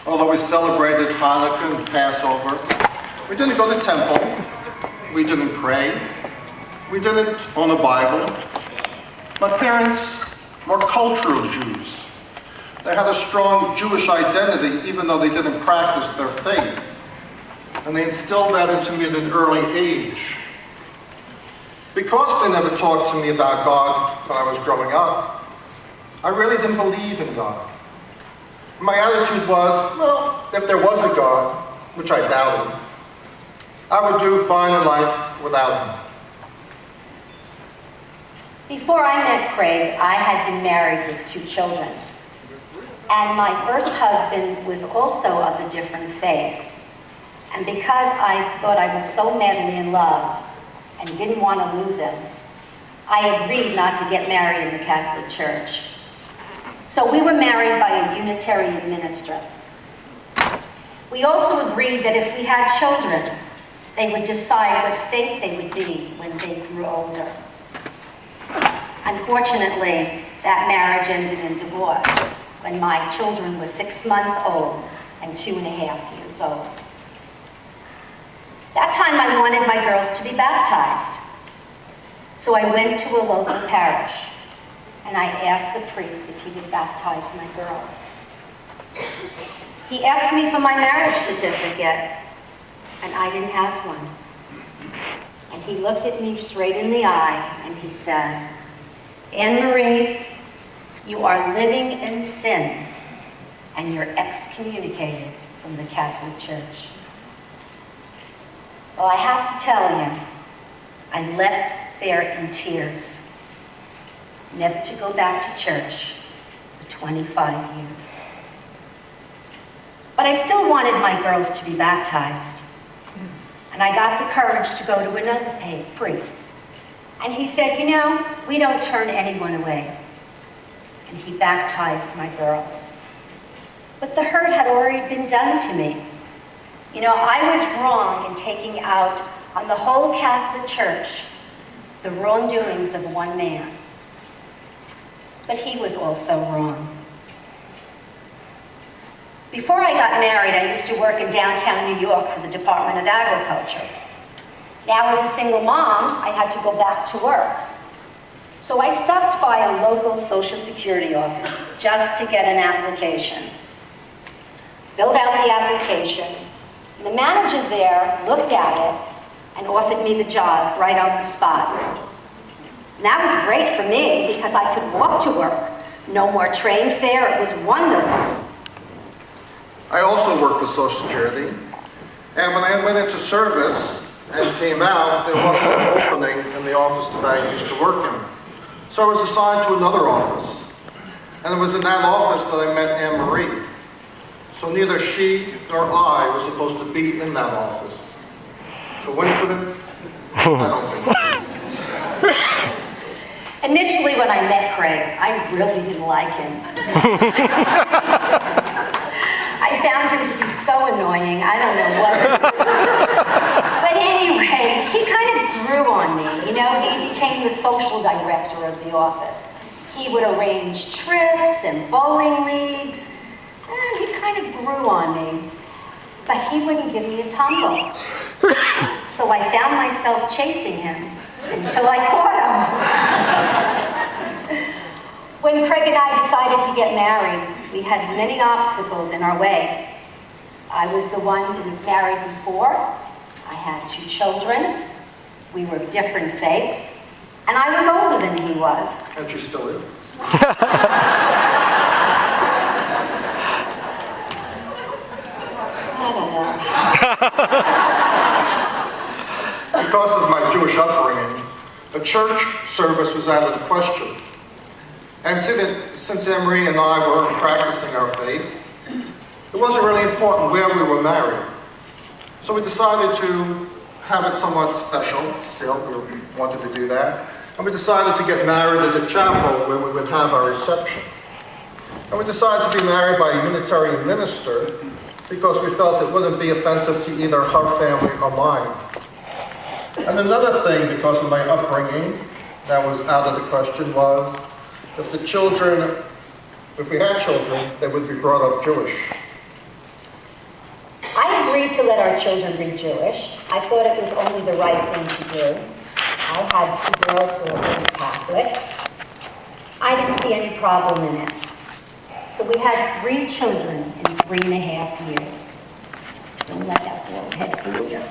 Although we celebrated Hanukkah and Passover, we didn't go to temple, we didn't pray, we didn't own a Bible. My parents were cultural Jews. They had a strong Jewish identity even though they didn't practice their faith. And they instilled that into me at an early age. Because they never talked to me about God when I was growing up, I really didn't believe in God. My attitude was, well, if there was a God, which I doubted, I would do fine in life without him. Before I met Craig, I had been married with 2 children. And my first husband was also of a different faith. And because I thought I was so madly in love and didn't want to lose him, I agreed not to get married in the Catholic Church. So we were married by a Unitarian minister. We also agreed that if we had children, they would decide what faith they would be when they grew older. Unfortunately, that marriage ended in divorce when my children were 6 months old and 2.5 years old. That time I wanted my girls to be baptized. So I went to a local parish and I asked the priest if he would baptize my girls. He asked me for my marriage certificate, and I didn't have one. And he looked at me straight in the eye and he said, "Anne-Marie, you are living in sin and you're excommunicated from the Catholic Church." Well, I have to tell you, I left there in tears, never to go back to church for 25 years. But I still wanted my girls to be baptized. And I got the courage to go to another priest. And he said, "You know, we don't turn anyone away." And he baptized my girls. But the hurt had already been done to me. You know, I was wrong in taking out on the whole Catholic Church the wrongdoings of one man. But he was also wrong. Before I got married, I used to work in downtown New York for the Department of Agriculture. Now, as a single mom, I had to go back to work. So I stopped by a local Social Security office just to get an application. Filled out the application. And the manager there looked at it and offered me the job right on the spot. And that was great for me because I could walk to work. No more train fare. It was wonderful. I also worked for Social Security, and when I went into service and came out, there wasn't an opening in the office that I used to work in. So I was assigned to another office, and it was in that office that I met Anne-Marie. So neither she nor I were supposed to be in that office. Coincidence? I don't think so. Initially, when I met Craig, I really didn't like him. I found him to be so annoying, I don't know what. But anyway, he kind of grew on me. You know, he became the social director of the office. He would arrange trips and bowling leagues, and he kind of grew on me. But he wouldn't give me a tumble. So I found myself chasing him until I caught him. When Craig and I decided to get married, we had many obstacles in our way. I was the one who was married before. I had 2 children. We were of different faiths. And I was older than he was. And she still is. I don't know. Because of my Jewish upbringing, a church service was out of the question. And since Anne-Marie and I were practicing our faith, it wasn't really important where we were married. So we decided to have it somewhat special. Still, we wanted to do that. And we decided to get married in the chapel where we would have our reception. And we decided to be married by a Unitarian minister because we felt it wouldn't be offensive to either her family or mine. And another thing, because of my upbringing, that was out of the question was, if we had children, they would be brought up Jewish. agreed to let our children be Jewish. I thought it was only the right thing to do. I had 2 girls who were Roman Catholic. I didn't see any problem in it. So we had 3 children in 3.5 years. Don't let that bald head fool you.